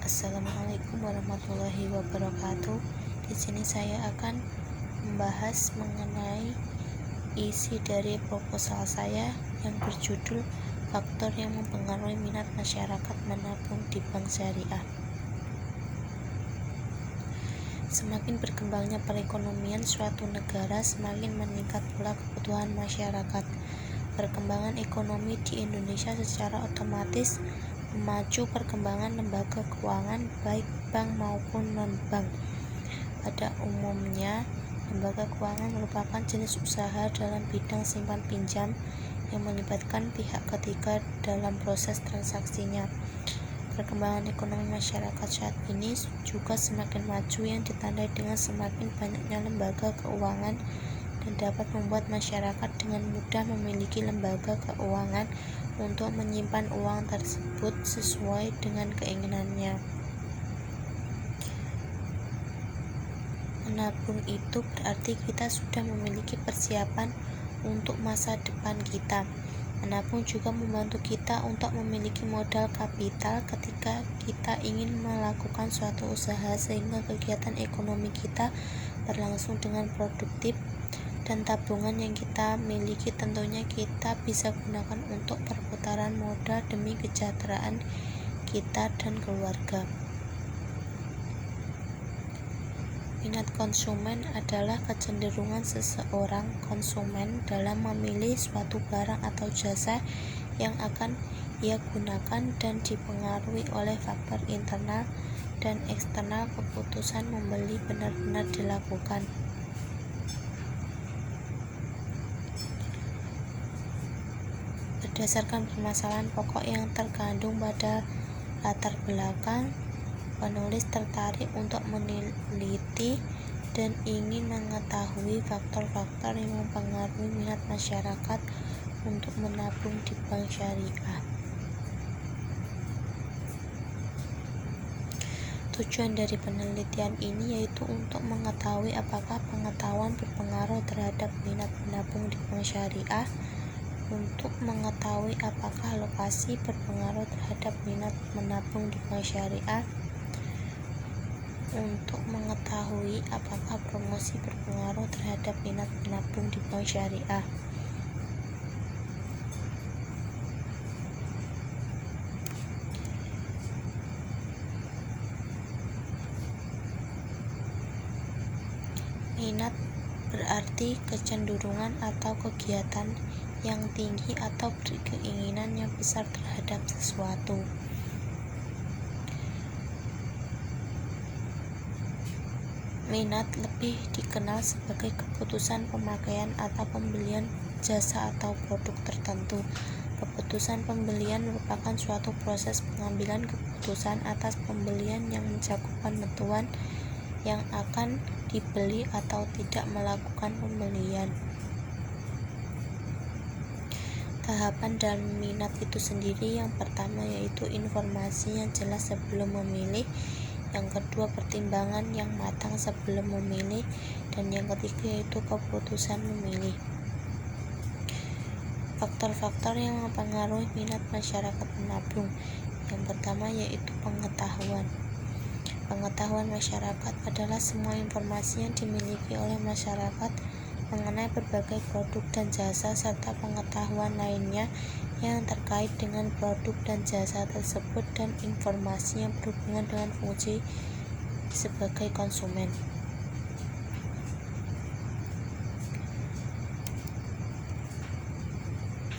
Assalamualaikum warahmatullahi wabarakatuh. Di sini saya akan membahas mengenai isi dari proposal saya yang berjudul faktor yang mempengaruhi minat masyarakat menabung di bank syariah. Semakin berkembangnya perekonomian suatu negara, semakin meningkat pula kebutuhan masyarakat. Perkembangan ekonomi di Indonesia secara otomatis memacu perkembangan lembaga keuangan baik bank maupun non-bank. Pada umumnya, lembaga keuangan merupakan jenis usaha dalam bidang simpan pinjam yang melibatkan pihak ketiga dalam proses transaksinya. Perkembangan ekonomi masyarakat saat ini juga semakin maju yang ditandai dengan semakin banyaknya lembaga keuangan dan dapat membuat masyarakat dengan mudah memiliki lembaga keuangan untuk menyimpan uang tersebut sesuai dengan keinginannya. Menabung itu berarti kita sudah memiliki persiapan untuk masa depan kita. Menabung juga membantu kita untuk memiliki modal kapital ketika kita ingin melakukan suatu usaha sehingga kegiatan ekonomi kita berlangsung dengan produktif, dan tabungan yang kita miliki tentunya kita bisa gunakan untuk perputaran modal demi kesejahteraan kita dan keluarga. Minat konsumen adalah kecenderungan seseorang konsumen dalam memilih suatu barang atau jasa yang akan ia gunakan dan dipengaruhi oleh faktor internal dan eksternal. Keputusan membeli benar-benar dilakukan berdasarkan permasalahan pokok yang terkandung pada latar belakang. Penulis tertarik untuk meneliti dan ingin mengetahui faktor-faktor yang mempengaruhi minat masyarakat untuk menabung di bank syariah. Tujuan dari penelitian ini yaitu untuk mengetahui apakah pengetahuan berpengaruh terhadap minat menabung di bank syariah, untuk mengetahui apakah lokasi berpengaruh terhadap minat menabung di bank syariah, untuk mengetahui apakah promosi berpengaruh terhadap minat menabung di bank syariah. Minat berarti kecenderungan atau kegiatan yang tinggi atau berkeinginan yang besar terhadap sesuatu. Minat lebih dikenal sebagai keputusan pemakaian atau pembelian jasa atau produk tertentu. Keputusan pembelian merupakan suatu proses pengambilan keputusan atas pembelian yang mencakup penentuan yang akan dibeli atau tidak melakukan pembelian. Tahapan dan minat itu sendiri, yang pertama yaitu informasi yang jelas sebelum memilih, yang kedua pertimbangan yang matang sebelum memilih, dan yang ketiga yaitu keputusan memilih. Faktor-faktor yang mempengaruhi minat masyarakat menabung. Yang pertama yaitu pengetahuan. Pengetahuan masyarakat adalah semua informasi yang dimiliki oleh masyarakat mengenai berbagai produk dan jasa serta pengetahuan lainnya yang terkait dengan produk dan jasa tersebut dan informasi yang berhubungan dengan fungsi sebagai konsumen.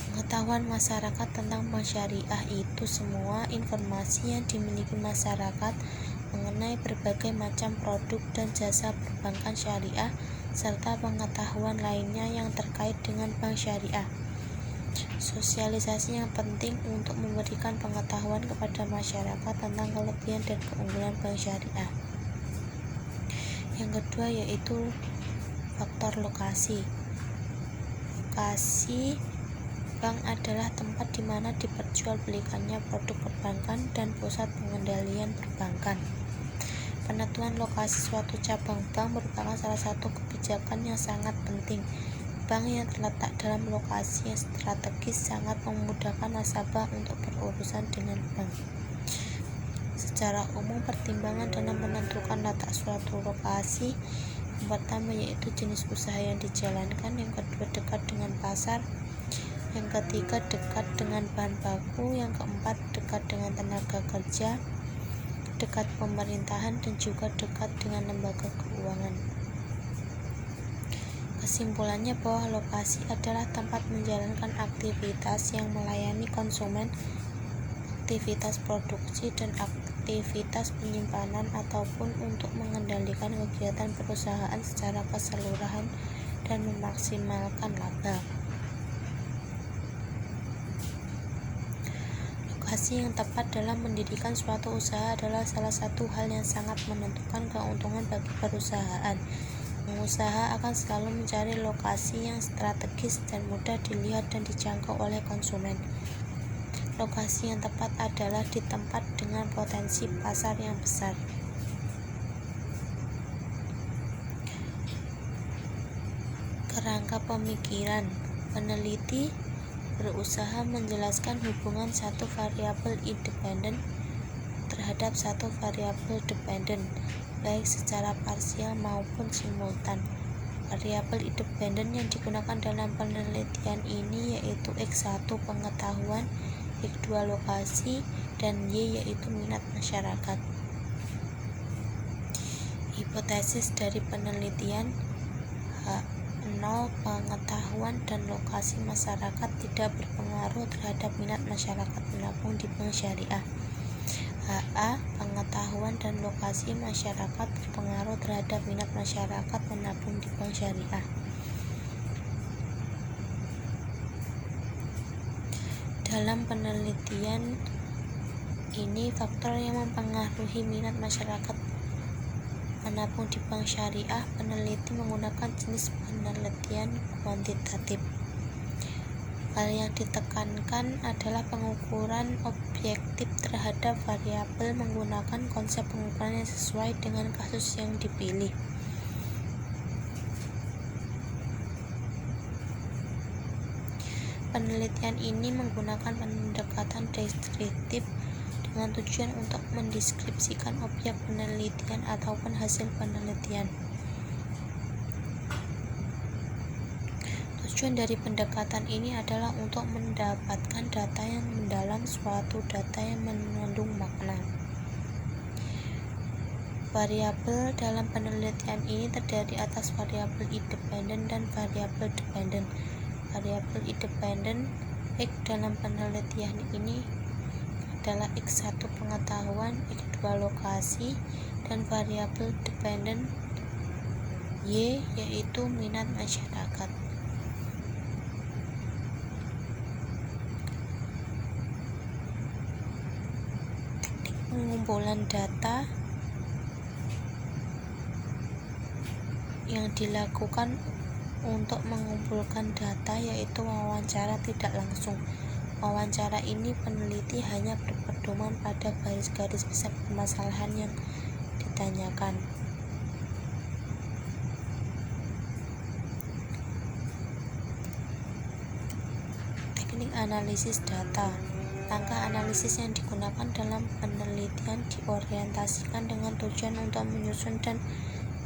Pengetahuan masyarakat tentang bank syariah itu semua informasi yang dimiliki masyarakat mengenai berbagai macam produk dan jasa perbankan syariah serta pengetahuan lainnya yang terkait dengan bank syariah. Sosialisasi yang penting untuk memberikan pengetahuan kepada masyarakat tentang kelebihan dan keunggulan bank syariah. Yang kedua yaitu faktor lokasi. Lokasi bank adalah tempat di mana diperjualbelikannya produk perbankan dan pusat pengendalian perbankan. Penentuan lokasi suatu cabang bank merupakan salah satu kebijakan yang sangat penting. Bank yang terletak dalam lokasi yang strategis sangat memudahkan nasabah untuk berurusan dengan bank. Secara umum, pertimbangan dalam menentukan letak suatu lokasi yang pertama yaitu jenis usaha yang dijalankan, yang kedua dekat dengan pasar, yang ketiga dekat dengan bahan baku, yang keempat dekat dengan tenaga kerja, dekat pemerintahan, dan juga dekat dengan lembaga keuangan. Kesimpulannya bahwa lokasi adalah tempat menjalankan aktivitas yang melayani konsumen, aktivitas produksi, dan aktivitas penyimpanan ataupun untuk mengendalikan kegiatan perusahaan secara keseluruhan dan memaksimalkan laba. Lokasi yang tepat dalam mendirikan suatu usaha adalah salah satu hal yang sangat menentukan keuntungan bagi perusahaan. Pengusaha akan selalu mencari lokasi yang strategis dan mudah dilihat dan dijangkau oleh konsumen. Lokasi yang tepat adalah di tempat dengan potensi pasar yang besar. Kerangka pemikiran peneliti berusaha menjelaskan hubungan satu variabel independen terhadap satu variabel dependen, baik secara parsial maupun simultan. Variabel independen yang digunakan dalam penelitian ini yaitu X1 pengetahuan, X2 lokasi, dan Y yaitu minat masyarakat. Hipotesis dari penelitian: H0 pengetahuan dan lokasi masyarakat tidak berpengaruh terhadap minat masyarakat menabung di bank syariah. HA pengetahuan dan lokasi masyarakat berpengaruh terhadap minat masyarakat menabung di bank syariah. Dalam penelitian ini, faktor yang mempengaruhi minat masyarakat menabung di bank syariah, peneliti menggunakan jenis penelitian kuantitatif. Hal yang ditekankan adalah pengukuran objektif terhadap variabel menggunakan konsep pengukuran yang sesuai dengan kasus yang dipilih. Penelitian ini menggunakan pendekatan deskriptif dengan tujuan untuk mendeskripsikan objek penelitian ataupun hasil penelitian. Tujuan dari pendekatan ini adalah untuk mendapatkan data yang mendalam, suatu data yang mengandung makna. Variabel dalam penelitian ini terdiri atas variabel independen dan variabel dependen. Variabel independen X dalam penelitian ini adalah X1 pengetahuan, X2 lokasi, dan variabel dependen Y yaitu minat masyarakat. Teknik pengumpulan data yang dilakukan untuk mengumpulkan data yaitu wawancara tidak langsung. Wawancara ini peneliti hanya berpedoman pada garis-garis besar permasalahan yang ditanyakan. Teknik analisis data. Langkah analisis yang digunakan dalam penelitian diorientasikan dengan tujuan untuk menyusun dan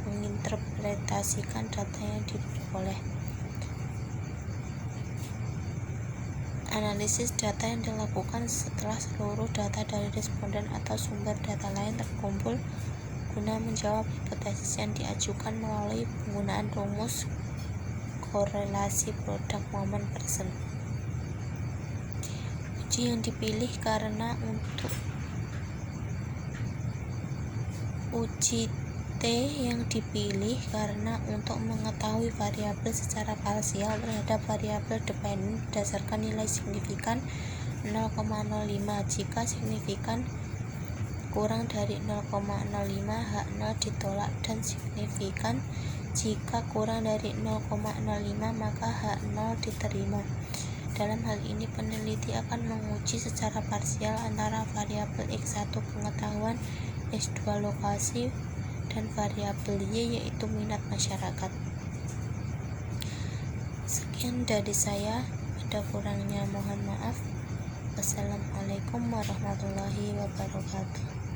menginterpretasikan data yang diperoleh. Analisis data yang dilakukan setelah seluruh data dari responden atau sumber data lain terkumpul guna menjawab hipotesis yang diajukan melalui penggunaan rumus korelasi produk moment person. Uji yang dipilih karena untuk uji T yang dipilih karena untuk mengetahui variabel secara parsial terhadap variabel dependen berdasarkan nilai signifikan 0,05. Jika signifikan kurang dari 0,05, H0 ditolak, dan signifikan jika kurang dari 0,05 maka H0 diterima. Dalam hal ini, peneliti akan menguji secara parsial antara variabel X1 pengetahuan, X2 lokasi, dan variabel Y yaitu minat masyarakat. Sekian dari saya, ada kurangnya mohon maaf. Wassalamualaikum warahmatullahi wabarakatuh.